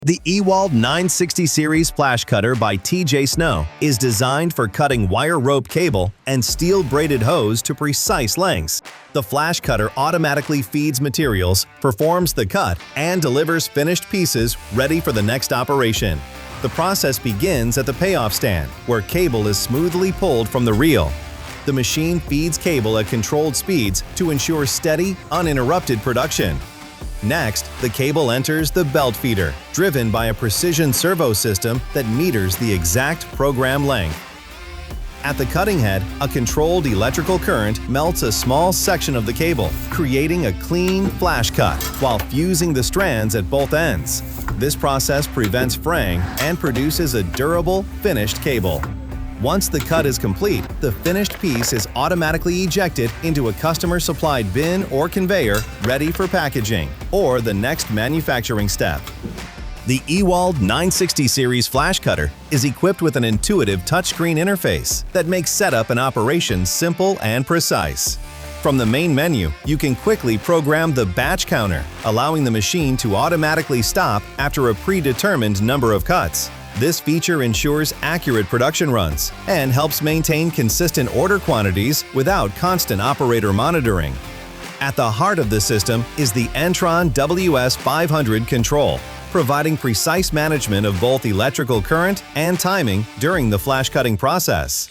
The Ewald 960 series flash cutter by TJ Snow is designed for cutting wire rope cable and steel braided hose to precise lengths. The flash cutter automatically feeds materials, performs the cut, and delivers finished pieces ready for the next operation. The process begins at the payoff stand, where cable is smoothly pulled from the reel. The machine feeds cable at controlled speeds to ensure steady, uninterrupted production. Next, the cable enters the belt feeder, driven by a precision servo system that meters the exact program length. At the cutting head, a controlled electrical current melts a small section of the cable, creating a clean flash cut while fusing the strands at both ends. This process prevents fraying and produces a durable, finished cable. Once the cut is complete, the finished piece is automatically ejected into a customer-supplied bin or conveyor ready for packaging or the next manufacturing step. The Ewald 960 series flash cutter is equipped with an intuitive touchscreen interface that makes setup and operation simple and precise. From the main menu, you can quickly program the batch counter, allowing the machine to automatically stop after a predetermined number of cuts. This feature ensures accurate production runs and helps maintain consistent order quantities without constant operator monitoring. At the heart of the system is the Entron WS500 control, providing precise management of both electrical current and timing during the flash cutting process.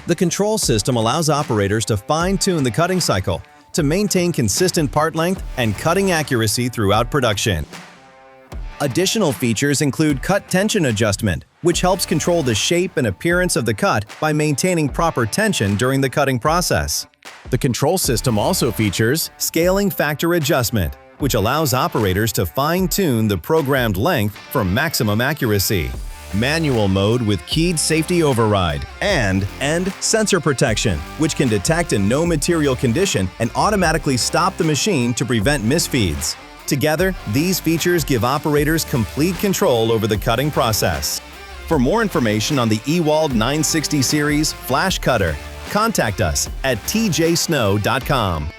The control system allows operators to fine-tune the cutting cycle to maintain consistent part length and cutting accuracy throughout production. Additional features include cut tension adjustment, which helps control the shape and appearance of the cut by maintaining proper tension during the cutting process. The control system also features scaling factor adjustment, which allows operators to fine-tune the programmed length for maximum accuracy. Manual mode with keyed safety override, and end sensor protection, which can detect a no material condition and automatically stop the machine to prevent misfeeds. Together, these features give operators complete control over the cutting process. For more information on the Ewald 960 series flash cutter, contact us at tjsnow.com.